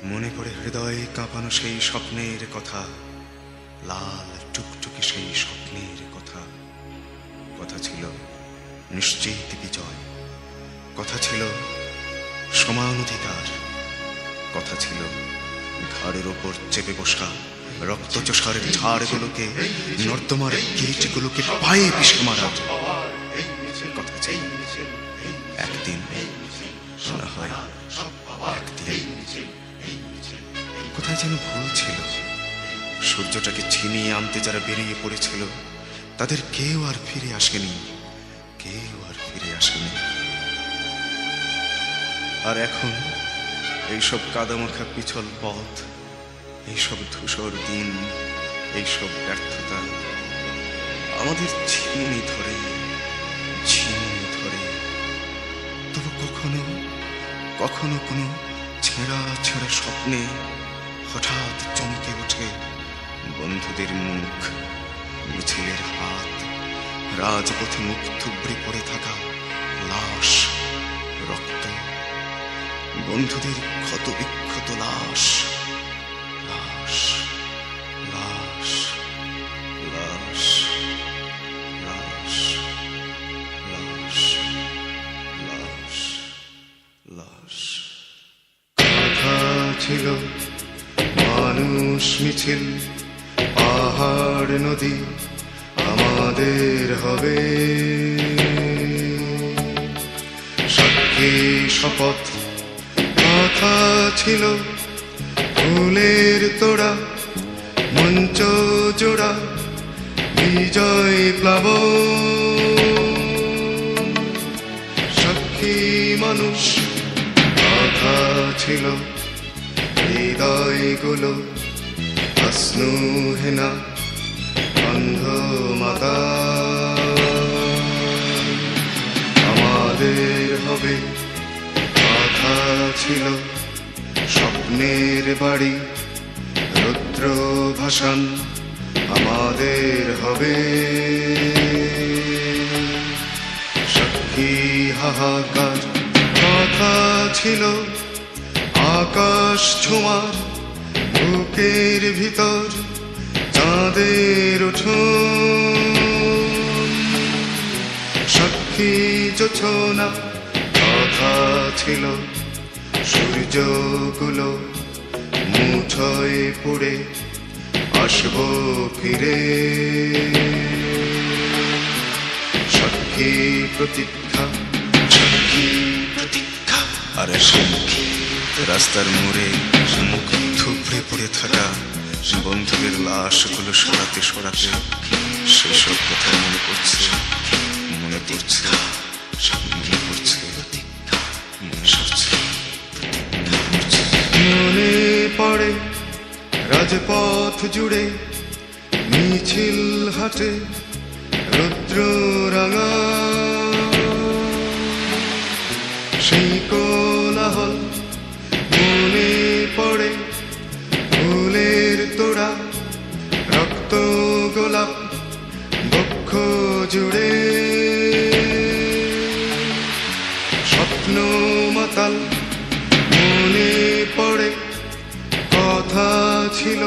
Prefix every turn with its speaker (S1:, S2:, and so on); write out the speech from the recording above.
S1: মনে পড়ে হৃদয়ে কাঁপানো সেই স্বপ্নের কথা, লাল টুকটুকে সেই স্বপ্নের কথা। কথা ছিল নিশ্চিত বিজয়, কথা ছিল সমান অধিকার, কথা ছিল ঘাড়ের ওপর চেপে বসা রক্তচোষার ঝাড়গুলোকে, নর্দমার গিরিটিগুলোকে পায়ে পিষে মারার কথা ছিল। একদিন শোনা হয়, একদিন কোথায় যেন ভুল ছিল। সূর্যটাকে ছিনিয়ে আনতে যারা বেরিয়ে পড়েছিল তাদের কেউ আর ফিরে আসেনি, কেউ আর ফিরে আসেনি। আর এখন এইসব কাদামাখা পিছল পথ, এইসব ধূসর দিন, এইসব ব্যর্থতা আমাদের ছিনি ধরে, ছিনি ধরে। তবু কখনো কখনো কোনো ছেঁড়া ছেঁড়া স্বপ্নে হঠাৎ চমকে ওঠে বন্ধুদের মুখ, মিছিলের হাত, রাজপথে মুখ থুবড়ে পড়ে থাকা লাশ, রক্ত, বন্ধুদের ক্ষত বিক্ষত লাশ, লাশ, লাশ, লাশ, লাশ, লাশ, লাশ, লাশ। কথা ছিল মানুষ মিছিল, পাহাড় নদী আমাদের হবে। সাক্ষী শপথ কথা ছিল ফুলের তোড়া, মঞ্চ জোড়া বিজয় প্লাবন। সাক্ষী মানুষ কথা ছিল হৃদয়গুলো আশ্নু হেনা অন্ধ মাতা। আমাদের হবে কথা ছিল স্বপ্নের বাড়ি, রুদ্র ভাসান আমাদের হবে। সাক্ষী হাহাকার কথা ছিল আকাশ ছোঁয়ার, বুকের ভিতর চাঁদের উঠোন। সাক্ষী জোছনা কথা ছিল সূর্যগুলো মুঠোয় পুড়ে আসবো ফিরে। সাক্ষী প্রতীক্ষা, সাক্ষী প্রতীক্ষা। আরে সাক্ষী রাস্তার মোড়ে মুখ থুবড়ে পড়ে থাকা বন্ধুদের লাশগুলো সরাতে সরাতে সেসব কথা মনে পড়ছে, মনে পড়ছে, মনে পড়ছে, মনে পড়ে রাজপথ জুড়ে মিছিল হাটে রুদ্র রাঙা সেই কোলাহল। মনে পড়ে ফুলের তোড়া, রক্ত গোলাপ বক্ষ জুড়ে। স্বপ্ন মাতাল মনে পড়ে কথা ছিল